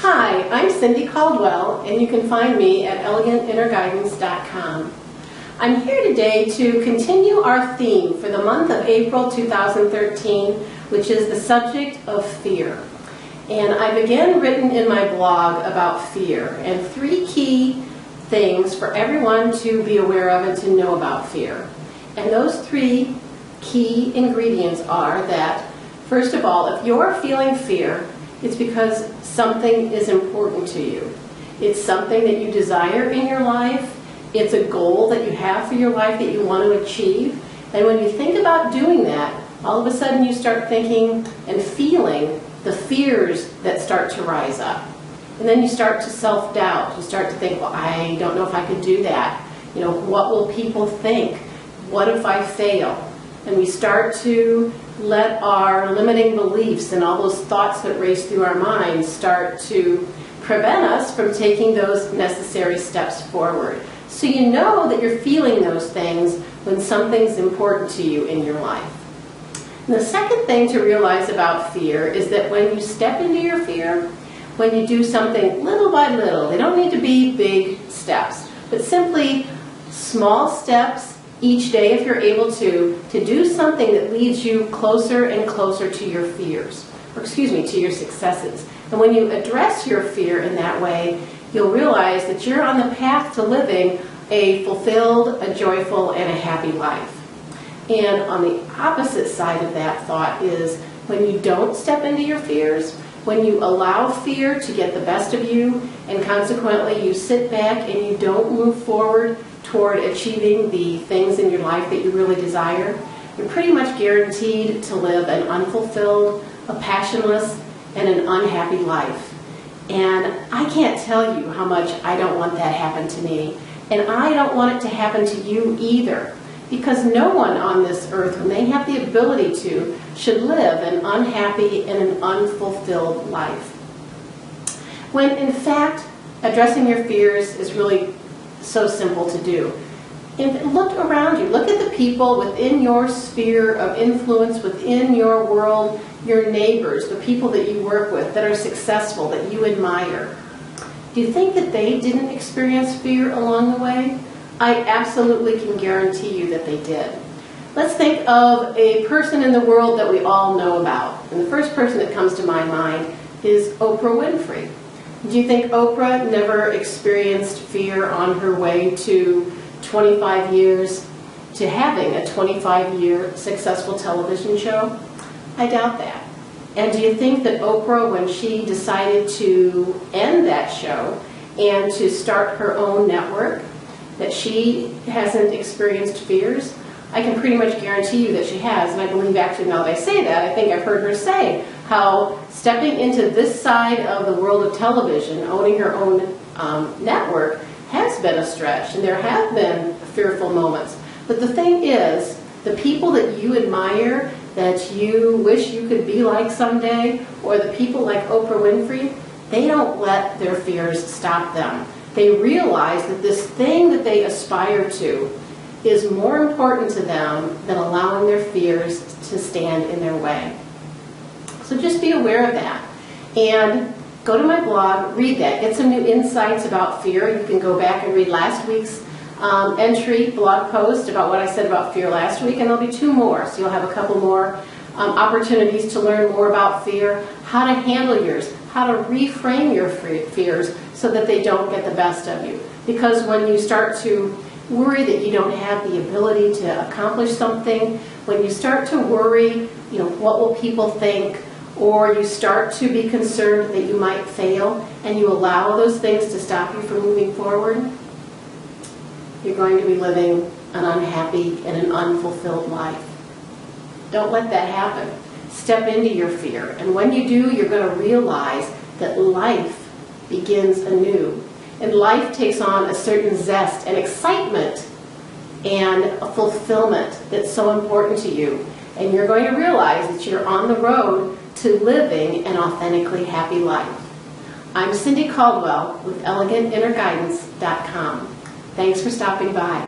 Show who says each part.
Speaker 1: Hi, I'm Cindy Caldwell, and you can find me at elegantinnerguidance.com. I'm here today to continue our theme for the month of April 2013, which is the subject of fear. And I've again written in my blog about fear and 3 key things for everyone to be aware of and to know about fear. And those 3 key ingredients are that, first of all, if you're feeling fear, it's because something is important to you. It's something that you desire in your life. It's a goal that you have for your life that you want to achieve. And when you think about doing that, all of a sudden you start thinking and feeling the fears that start to rise up. And then you start to self-doubt. You start to think, well, I don't know if I could do that. You know, what will people think? What if I fail? And we start to let our limiting beliefs and all those thoughts that race through our minds start to prevent us from taking those necessary steps forward. So you know that you're feeling those things when something's important to you in your life. And the second thing to realize about fear is that when you step into your fear, when you do something little by little, they don't need to be big steps, but simply small steps each day, if you're able to do something that leads you closer and closer to your fears, or to your successes. And when you address your fear in that way, you'll realize that you're on the path to living a fulfilled, a joyful, and a happy life. And on the opposite side of that thought is when you don't step into your fears, when you allow fear to get the best of you, and consequently you sit back and you don't move forward toward achieving the things in your life that you really desire, you're pretty much guaranteed to live an unfulfilled, a passionless, and an unhappy life. And I can't tell you how much I don't want that happen to me. And I don't want it to happen to you either. Because no one on this earth, when they have the ability to, should live an unhappy and an unfulfilled life. When in fact, addressing your fears is really so simple to do. And look around you. Look at the people within your sphere of influence, within your world, your neighbors, the people that you work with that are successful, that you admire. Do you think that they didn't experience fear along the way? I absolutely can guarantee you that they did. Let's think of a person in the world that we all know about. And the first person that comes to my mind is Oprah Winfrey. Do you think Oprah never experienced fear on her way to 25 years to having a 25-year successful television show? I doubt that. And do you think that Oprah, when she decided to end that show and to start her own network, that she hasn't experienced fears? I can pretty much guarantee you that she has, and I believe actually now that I say that, I think I've heard her say how stepping into this side of the world of television, owning her own network, has been a stretch, and there have been fearful moments. But the thing is, the people that you admire, that you wish you could be like someday, or the people like Oprah Winfrey, they don't let their fears stop them. They realize that this thing that they aspire to is more important to them than allowing their fears to stand in their way. So just be aware of that. And go to my blog, read that, get some new insights about fear. You can go back and read last week's blog post about what I said about fear last week, and there'll be 2 more. So you'll have a couple more opportunities to learn more about fear, how to handle yours, how to reframe your fears so that they don't get the best of you. Because when you start to worry that you don't have the ability to accomplish something, when you start to worry, what will people think, or you start to be concerned that you might fail, and you allow those things to stop you from moving forward, you're going to be living an unhappy and an unfulfilled life. Don't let that happen. Step into your fear, and when you do, you're going to realize that life begins anew. And life takes on a certain zest and excitement and a fulfillment that's so important to you. And you're going to realize that you're on the road to living an authentically happy life. I'm Cindy Caldwell with ElegantInnerGuidance.com. Thanks for stopping by.